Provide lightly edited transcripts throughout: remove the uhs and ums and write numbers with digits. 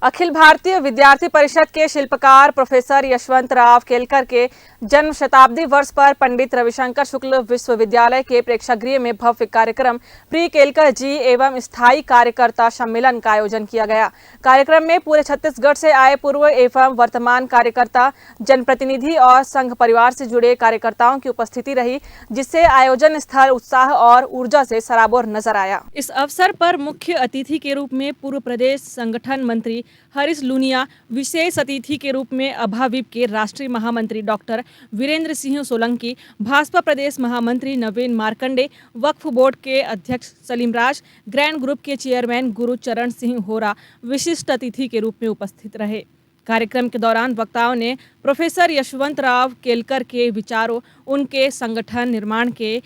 अखिल भारतीय विद्यार्थी परिषद के शिल्पकार प्रोफेसर यशवंत राव केलकर के जन्म शताब्दी वर्ष पर पंडित रविशंकर शुक्ल विश्वविद्यालय के प्रेक्षागृह में भव्य कार्यक्रम प्री केलकर जी एवं स्थायी कार्यकर्ता सम्मेलन का आयोजन किया गया। कार्यक्रम में पूरे छत्तीसगढ़ से आए पूर्व एवं वर्तमान कार्यकर्ता, जनप्रतिनिधि और संघ परिवार से जुड़े कार्यकर्ताओं की उपस्थिति रही, जिससे आयोजन स्थल उत्साह और ऊर्जा से सराबोर नजर आया। इस अवसर पर मुख्य अतिथि के रूप में पूर्व प्रदेश संगठन मंत्री हरीश लूनिया, विशेष अतिथि के रूप में अभाविप के राष्ट्रीय महामंत्री डॉक्टर वीरेंद्र सिंह सोलंकी, भाजपा प्रदेश महामंत्री नवीन मार्कंडे, वक्फ बोर्ड के अध्यक्ष सलीम राज, ग्रैंड ग्रुप के चेयरमैन गुरुचरण सिंह होरा विशिष्ट अतिथि के रूप में उपस्थित रहे। कार्यक्रम के दौरान वक्ताओं ने प्रोफेसर यशवंत राव केलकर के विचारों, उनके संगठन निर्माण के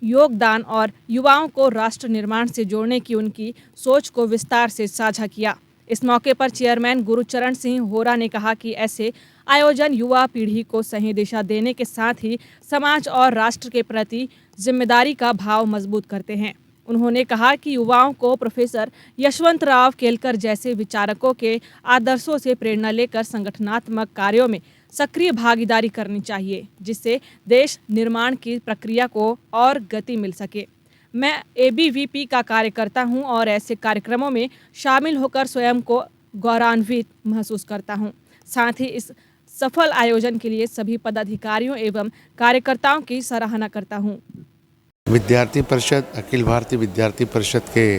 योगदान और युवाओं को राष्ट्र निर्माण से जोड़ने की उनकी सोच को विस्तार से साझा किया। इस मौके पर चेयरमैन गुरुचरण सिंह होरा ने कहा कि ऐसे आयोजन युवा पीढ़ी को सही दिशा देने के साथ ही समाज और राष्ट्र के प्रति जिम्मेदारी का भाव मजबूत करते हैं। उन्होंने कहा कि युवाओं को प्रोफेसर यशवंत राव केलकर जैसे विचारकों के आदर्शों से प्रेरणा लेकर संगठनात्मक कार्यों में सक्रिय भागीदारी करनी चाहिए, जिससे देश निर्माण की प्रक्रिया को और गति मिल सके। मैं एबीवीपी का कार्यकर्ता हूं और ऐसे कार्यक्रमों में शामिल होकर स्वयं को गौरवान्वित महसूस करता हूं। साथ ही इस सफल आयोजन के लिए सभी पदाधिकारियों एवं कार्यकर्ताओं की सराहना करता हूं। विद्यार्थी परिषद, अखिल भारतीय विद्यार्थी परिषद के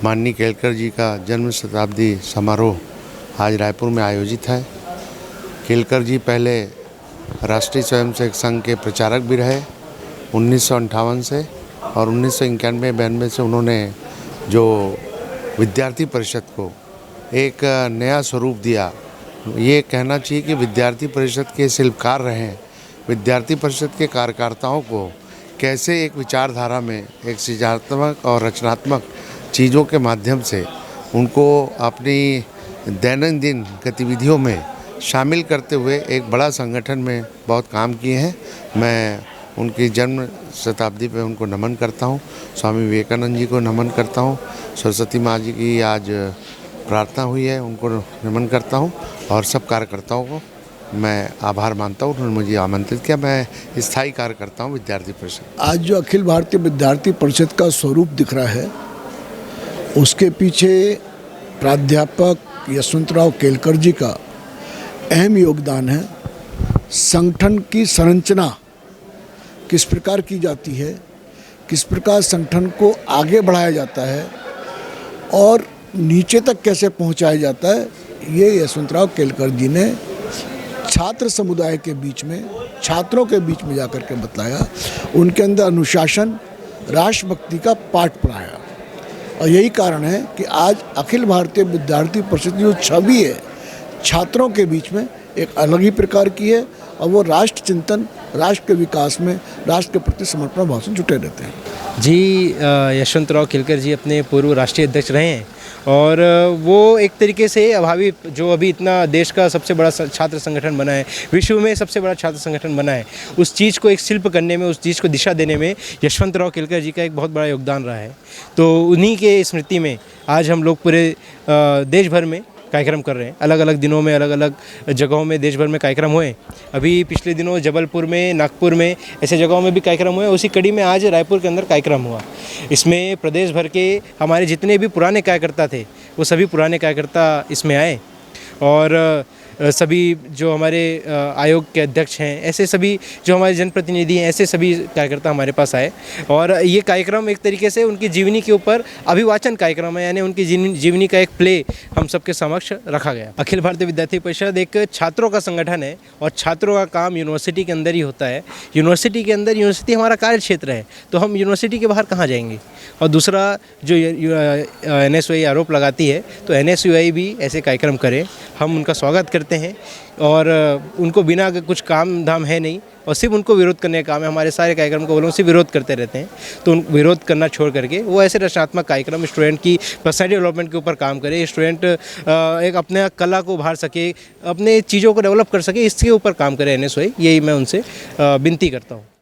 माननीय केलकर जी का जन्म शताब्दी समारोह आज रायपुर में आयोजित है। केलकर जी पहले राष्ट्रीय स्वयंसेवक संघ के प्रचारक भी रहे 1958 से, और 1991-92 से उन्होंने जो विद्यार्थी परिषद को एक नया स्वरूप दिया। ये कहना चाहिए कि विद्यार्थी परिषद के शिल्पकार रहे हैं। विद्यार्थी परिषद के कार्यकर्ताओं को कैसे एक विचारधारा में एक सृजनात्मक और रचनात्मक चीज़ों के माध्यम से उनको अपनी दैनंदिन गतिविधियों में शामिल करते हुए एक बड़ा संगठन में बहुत काम किए हैं। मैं उनकी जन्म शताब्दी पे उनको नमन करता हूँ। स्वामी विवेकानंद जी को नमन करता हूँ। सरस्वती माँ जी की आज प्रार्थना हुई है, उनको नमन करता हूँ, और सब कार्यकर्ताओं को मैं आभार मानता हूँ। उन्होंने मुझे आमंत्रित किया। मैं स्थायी कार्यकर्ता हूँ विद्यार्थी परिषद। आज जो अखिल भारतीय विद्यार्थी परिषद का स्वरूप दिख रहा है, उसके पीछे प्राध्यापक यशवंतराव केलकर जी का अहम योगदान है। संगठन की संरचना किस प्रकार की जाती है, किस प्रकार संगठन को आगे बढ़ाया जाता है और नीचे तक कैसे पहुंचाया जाता है, ये यशवंतराव केलकर जी ने छात्र समुदाय के बीच में, छात्रों के बीच में जाकर के बतलाया। उनके अंदर अनुशासन, राष्ट्रभक्ति का पाठ पढ़ाया, और यही कारण है कि आज अखिल भारतीय विद्यार्थी परिषद की जो छवि है छात्रों के बीच में एक अलग ही प्रकार की है, और वो राष्ट्र चिंतन, राष्ट्र के विकास में, राष्ट्र के प्रति समर्पण भाव से जुटे रहते हैं। जी, यशवंतराव केलकर जी अपने पूर्व राष्ट्रीय अध्यक्ष रहे हैं, और वो एक तरीके से अभाविप जो अभी इतना देश का सबसे बड़ा छात्र संगठन बना है, विश्व में सबसे बड़ा छात्र संगठन बना है, उस चीज़ को एक शिल्प करने में, उस चीज़ को दिशा देने में यशवंतराव केलकर जी का एक बहुत बड़ा योगदान रहा है। तो उन्हीं के स्मृति में आज हम लोग पूरे देश भर में कार्यक्रम कर रहे हैं। अलग अलग दिनों में अलग अलग जगहों में देश भर में कार्यक्रम हुए। अभी पिछले दिनों जबलपुर में, नागपुर में, ऐसे जगहों में भी कार्यक्रम हुए। उसी कड़ी में आज रायपुर के अंदर कार्यक्रम हुआ। इसमें प्रदेश भर के हमारे जितने भी पुराने कार्यकर्ता थे, वो सभी पुराने कार्यकर्ता इसमें आए, और सभी जो हमारे आयोग के अध्यक्ष हैं, ऐसे सभी जो हमारे जनप्रतिनिधि हैं, ऐसे सभी कार्यकर्ता हमारे पास आए। और ये कार्यक्रम एक तरीके से उनकी जीवनी के ऊपर अभिवाचन कार्यक्रम है, यानी उनकी जीवनी का एक प्ले हम सबके समक्ष रखा गया। अखिल भारतीय विद्यार्थी परिषद एक छात्रों का संगठन है, और छात्रों का काम यूनिवर्सिटी के अंदर ही होता है। यूनिवर्सिटी के अंदर, यूनिवर्सिटी हमारा कार्य क्षेत्र है, तो हम यूनिवर्सिटी के बाहर कहाँ जाएंगे। और दूसरा जो NSUI आरोप लगाती है, तो NSUI भी ऐसे कार्यक्रम करे, हम उनका स्वागत करते हैं। और उनको बिना कुछ काम धाम है नहीं, और सिर्फ उनको विरोध करने का काम है। हमारे सारे कार्यक्रम को वो लोग सिर्फ विरोध करते रहते हैं, तो उन विरोध करना छोड़ करके वो ऐसे रचनात्मक कार्यक्रम स्टूडेंट की पर्सनैलिटी डेवलपमेंट के ऊपर काम करे, स्टूडेंट एक अपने कला को उभार सके, अपने चीज़ों को डेवलप कर सके, इसके ऊपर काम करे NSUI। यही मैं उनसे विनती करता हूँ।